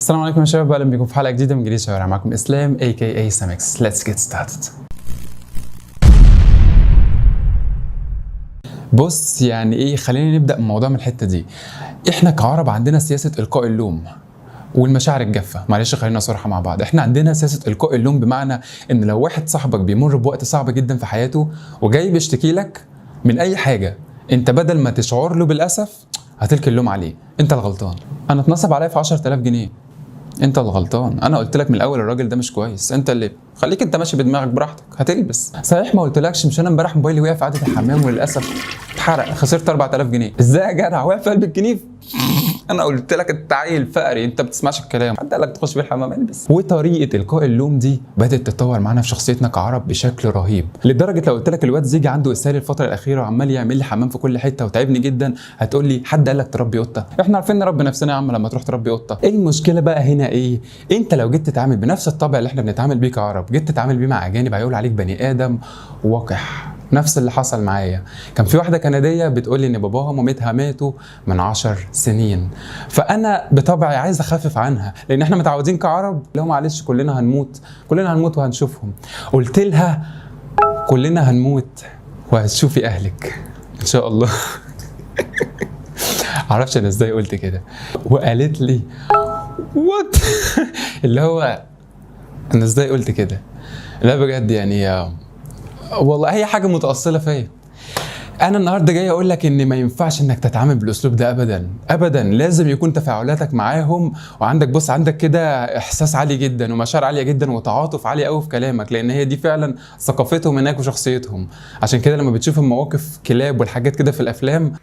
السلام عليكم يا شباب، اهلا بكم في حلقه جديده من جريد شوارع. معكم اسلام aka سامكس. Let's get started. بص يعني ايه، خلينا نبدا الموضوع من الحته دي. احنا كعرب عندنا سياسه القاء اللوم والمشاعر الجافه. معلش خلينا صراحه مع بعض، احنا عندنا سياسه القاء اللوم، بمعنى ان لو واحد صاحبك بيمر بوقت صعب جدا في حياته وجاي بيشتكي لك من اي حاجه، انت بدل ما تشعر له بالاسف هتلقي اللوم عليه. انت الغلطان. انا اتنصب عليا في 10000 جنيه، انت الغلطان. انا قلت لك من الاول الراجل ده مش كويس، انت اللي خليك انت ماشي بدماغك براحتك، هتلبس. صحيح ما قلتلكش، مش انا امبارح موبايلي وقع في قعده الحمام وللاسف اتحرق، خسرت 4000 جنيه. ازاي يا جدع وقع في قلب الكنيف؟ انا قلت لك انت عيل فقري، انت ما بتسمعش الكلام. حد قال لك تخش في الحمام؟ البس. وطريقه القاء اللوم دي بدات تتطور معانا في شخصيتنا كعرب بشكل رهيب، لدرجه لو قلت لك الواد زيجي عنده اسهال الفتره الاخيره وعمال يعمل لي حمام في كل حته وتعبني جدا، هتقول لي حد قال لك تربي قطه؟ احنا عارفين نربي نفسنا يا عم لما تروح تربي قطه. ايه المشكله بقى هنا؟ ايه انت لو جيت تتعامل بنفس الطبع اللي احنا بنتعامل بيه كعرب، جيت تتعامل بيه مع اجانب، هيقول عليك بني ادم وقح. نفس اللي حصل معايا. كان في واحده كنديه بتقول لي ان باباها ومامتها ماتوا من 10 سنين، فانا بطبعي عايز اخفف عنها، لان احنا متعودين كعرب لو معلش كلنا هنموت، كلنا هنموت وهنشوفهم. قلت لها كلنا هنموت وهتشوفي اهلك ان شاء الله. معرفش انا ازاي قلت كده، وقالت لي وات. اللي هو انا ازاي قلت كده؟ لا بجد يعني والله هي حاجه متاصله فيا. انا النهارده جاي اقول لك ان ما ينفعش انك تتعامل بالاسلوب ده ابدا ابدا. لازم يكون تفاعلاتك معاهم وعندك بص عندك كده احساس عالي جدا ومشاعر عاليه جدا وتعاطف عالي قوي في كلامك، لان هي دي فعلا ثقافتهم هناك وشخصيتهم. عشان كده لما بتشوف المواقف كلاب والحاجات كده في الافلام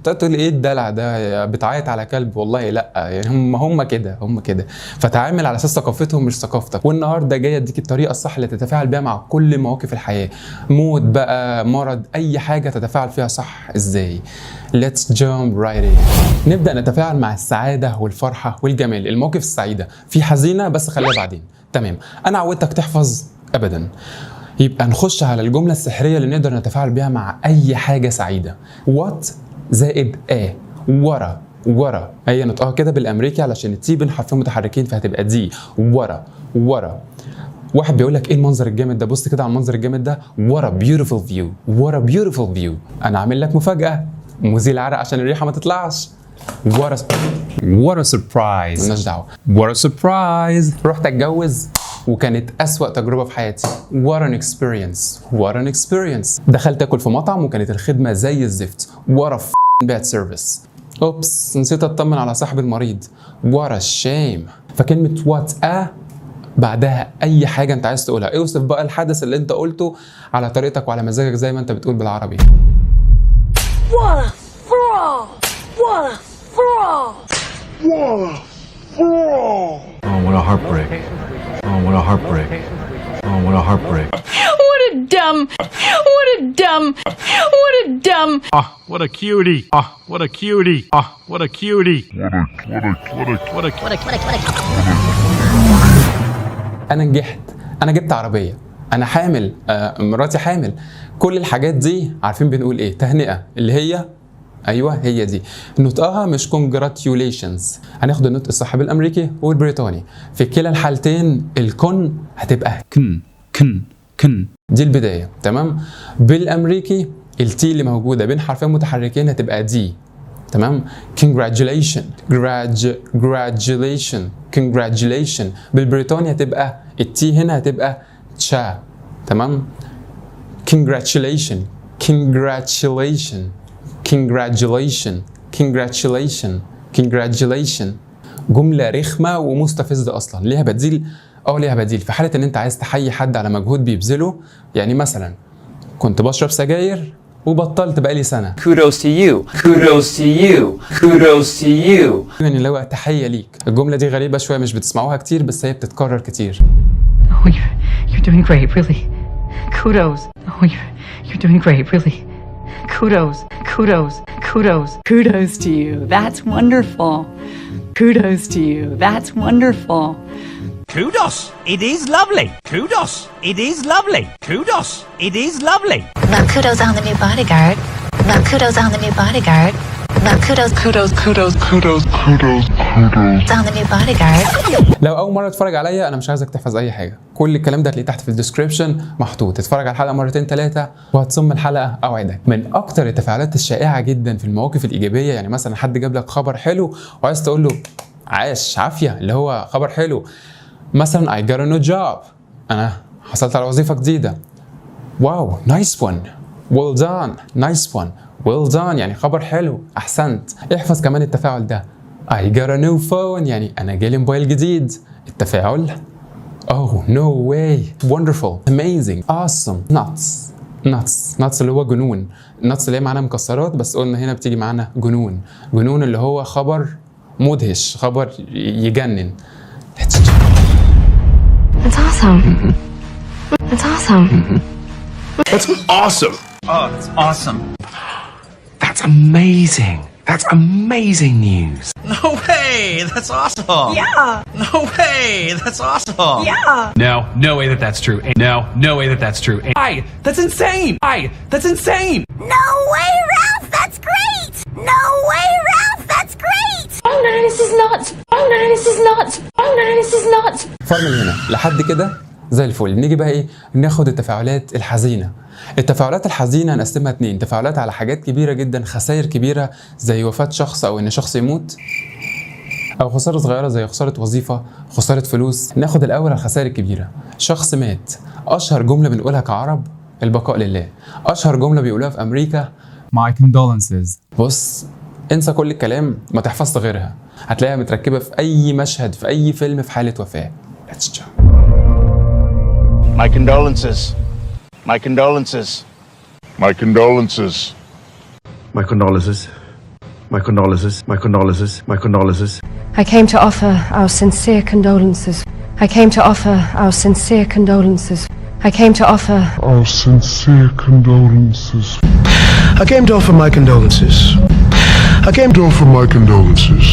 تقول ايه الدلع ده، بتعيط على كلب؟ والله لا، يعني هم كده. فتعامل على اساس ثقافتهم مش ثقافتك. والنهارده جاي اديك الطريقه الصح اللي تتفاعل بيها مع كل مواقف الحياه، موت بقى، مرض، اي حاجه تتفاعل فيها صح. ازاي؟ Let's jump right in. نبدا نتفاعل مع السعاده والفرحه والجمال. المواقف السعيده في حزينه بس خليها بعدين، تمام. انا عودتك تحفظ ابدا. يبقى نخش على الجمله السحريه اللي نقدر نتفاعل بيها مع اي حاجه سعيده. What زائد A ورا. هي نطقها كده بالامريكي علشان التي بين حرفين متحركين فهتبقى دي ورا. واحد بيقول لك ايه المنظر الجامد ده؟ بص كده على المنظر الجامد ده، ورا beautiful view. انا عامل لك مفاجاه، مزيل عرق عشان الريحه ما تطلعش. ورا سربرايز. مالناش دعوه. ورا سربرايز. رحت اتجوز وكانت أسوأ تجربة في حياتي. What an experience. دخلت اكل في مطعم وكانت الخدمة زي الزفت. What a bad service. اوبس نسيت اطمن على صاحب المريض. What a shame. فكلمة what a بعدها اي حاجة انت عايز تقولها. اوصف بقى الحدث اللي انت قلته على طريقتك وعلى مزاجك زي ما انت بتقول بالعربي. What a fraud. Oh, what a heartbreak. What a dumb. What a cutie. What a cutie. What a cutie. انا نجحت، انا جبت عربية، انا حامل، مراتي حامل. كل الحاجات دي عارفين بنقول ايه؟ تهنئة، اللي هي ايوه هي دي. نطقها مش congratulations. هناخد النطق الصح بالامريكي والبريطاني. في كلا الحالتين الكن هتبقى كن. دي البدايه، تمام. بالامريكي التي اللي موجوده بين حرفين متحركين هتبقى دي، تمام. congratulation. بالبريطاني هتبقى التي هنا هتبقى تشا، تمام. congratulation. جملة رخمة ومستفزة أصلا. ليها بديل؟ ليها بديل. في حالة إن أنت عايز تحيي حد على مجهود بيبذله، يعني مثلا كنت بشرب سجاير وبطلت بقالي سنة. Kudos to you. يعني لو تحية ليك. الجملة دي غريبة شوية، مش بتسمعوها كتير بس هي بتتكرر كتير. Oh, you're doing great, really. Kudos. Oh, you're doing great, really. Kudos to you. That's wonderful. Kudos. It is lovely. Kudos. It is lovely. Kudos. It is lovely. Well, kudos on the new bodyguard. Well, kudos on the new bodyguard. Well, kudos on the new bodyguard. لو اول مره تتفرج عليا انا مش عايزك تحفظ اي حاجه، كل الكلام ده هتلاقيه تحت في الديسكريبشن محطوط، تتفرج على الحلقه مرتين ثلاثه وهتصم الحلقه اوعدك. من اكتر التفاعلات الشائعه جدا في المواقف الايجابيه، يعني مثلا حد جاب لك خبر حلو وعايز تقول له عاش عافيه، اللي هو خبر حلو، مثلا I got a new job، انا حصلت على وظيفه جديده، واو نايس ون، well done نايس ون، well done يعني خبر حلو احسنت. احفظ كمان التفاعل ده I got a new phone يعني انا جالي موبايل جديد. التفاعل oh no way wonderful amazing awesome nuts اللي هو جنون، nuts اللي هي معناها مكسرات، بس قلنا هنا بتيجي معانا جنون اللي هو خبر مدهش، خبر يجنن. That's awesome. That's awesome. That's awesome. Oh, it's awesome. That's amazing. That's amazing news. No way. That's awesome. Yeah. No way. That's awesome. Yeah. No way that that's true. No way that that's true. That's insane. That's insane. No way, Ralph, that's great! No way, Ralph, that's great! Oh no, this is nuts. Oh no, this is nuts. Oh no, this is nuts. فرمل هنا لحد كده زي الفل. نيجي بقى ايه، ناخد التفاعلات الحزينه. التفاعلات الحزينه هنقسمها 2، تفاعلات على حاجات كبيره جدا، خسائر كبيره زي وفاه شخص او ان شخص يموت، او خساره صغيره زي خساره وظيفه، خساره فلوس. ناخد الاول الخسائر الكبيره. شخص مات، اشهر جمله بنقولها كعرب البقاء لله. اشهر جمله بيقولوها في امريكا My condolences. بص انسى كل الكلام، ما تحفظش غيرها، هتلاقيها متركبه في اي مشهد في اي فيلم في حاله وفاه. Let's go. My condolences. My condolences. My condolences. My condolences. My condolences. My condolences. My condolences. I came to offer our sincere condolences. I came to offer our sincere condolences. I came to offer our sincere condolences. I came to offer my condolences. I came to offer my condolences.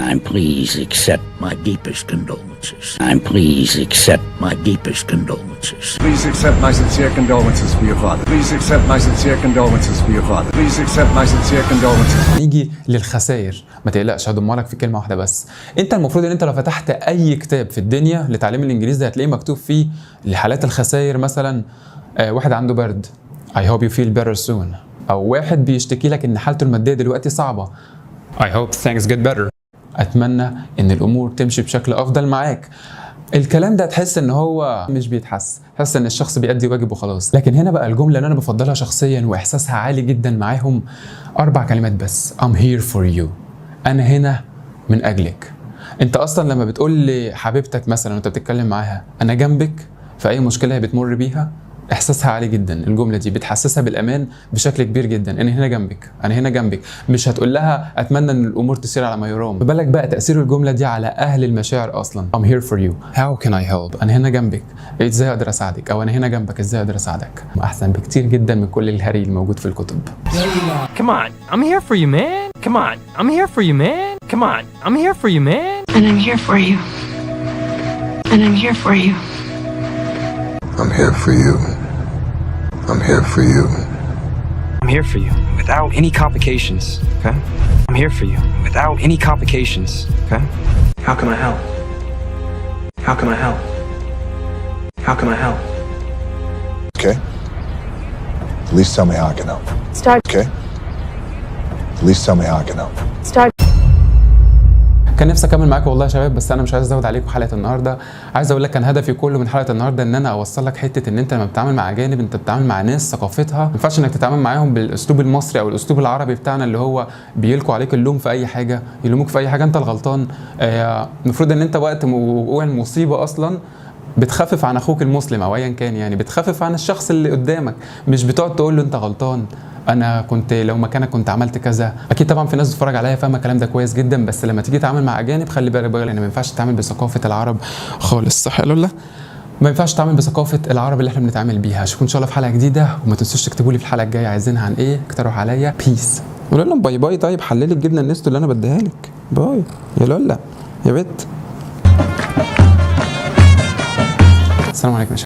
And please accept my deepest condolences. And please accept my deepest condolences. Please accept my sincere condolences for your father. Please accept my sincere condolences for your father. Please accept my sincere condolences. نيجي للخسائر. ما تقلقش هضمها لك في كلمه واحده بس. انت المفروض ان انت لو فتحت اي كتاب في الدنيا لتعليم الانجليزي هتلاقيه مكتوب فيه لحالات الخسائر، مثلا واحد عنده برد I hope you feel better soon، او واحد بيشتكي لك ان حالته الماديه دلوقتي صعبه I hope things get better، اتمنى ان الامور تمشي بشكل افضل معاك. الكلام ده تحس ان هو مش بيتحس، تحس ان الشخص بيأدي واجب وخلاص. لكن هنا بقى الجمله اللي انا بفضلها شخصيا واحساسها عالي جدا معاهم 4 كلمات بس. I'm here for you، انا هنا من اجلك. انت اصلا لما بتقول لحبيبتك مثلا وانت بتتكلم معاها انا جنبك في اي مشكله هي بتمر بيها، احساسها عالي جدا. الجمله دي بتحسسها بالامان بشكل كبير جدا، انا هنا جنبك، انا هنا جنبك. مش هتقول لها اتمنى ان الامور تسير على ما يرام. بالك بقى تاثير الجمله دي على اهل المشاعر اصلا. I'm here for you، how can I help، انا هنا جنبك ازاي اقدر اساعدك، او انا هنا جنبك ازاي اقدر اساعدك. احسن بكتير جدا من كل الهري الموجود في الكتب. Come on, I'm here for you, man. Come on, I'm here for you, man. Come on, I'm here for you, man. and I'm here for you. And I'm here for you. I'm here for you. I'm here for you. I'm here for you without any complications, okay? I'm here for you without any complications, okay? How can I help? How can I help? How can I help? Okay? At least tell me how I can help. Start. Okay? At least tell me how I can help. Start. كان نفسي اكمل معاكم والله يا شباب، بس انا مش عايز ازود عليكم حلقه النهارده. عايز اقول لك كان هدفي كله من حلقه النهارده ان انا اوصل لك حته ان انت لما بتتعامل مع اجانب انت بتتعامل مع ناس ثقافتها، ما ينفعش انك تتعامل معاهم بالاسلوب المصري او الاسلوب العربي بتاعنا اللي هو بيلقوا عليك اللوم في اي حاجه، يلوموك في اي حاجه انت الغلطان. المفروض ان انت وقت وقوع المصيبه اصلا بتخفف عن اخوك المسلم او ايا كان، يعني بتخفف عن الشخص اللي قدامك، مش بتقعد تقول له انت غلطان، انا كنت لو مكانك كنت عملت كذا. اكيد طبعا في ناس بتتفرج عليا فاهمه الكلام ده كويس جدا، بس لما تيجي تتعامل مع اجانب خلي بالك بقى، لان ما ينفعش تتعامل بثقافه العرب خالص، صح ولا لا؟ ما ينفعش تتعامل بثقافه العرب اللي احنا بنتعامل بيها. اشوفكم ان شاء الله في حلقه جديده، وما تنسوش تكتبوا لي في الحلقه الجايه عايزينها عن ايه، اقترحوا عليا. بيس. قولوا لهم باي باي. طيب حللي الجبنه النستو اللي انا بديها لك. باي يا لولا يا بت. السلام عليكم يا شباب.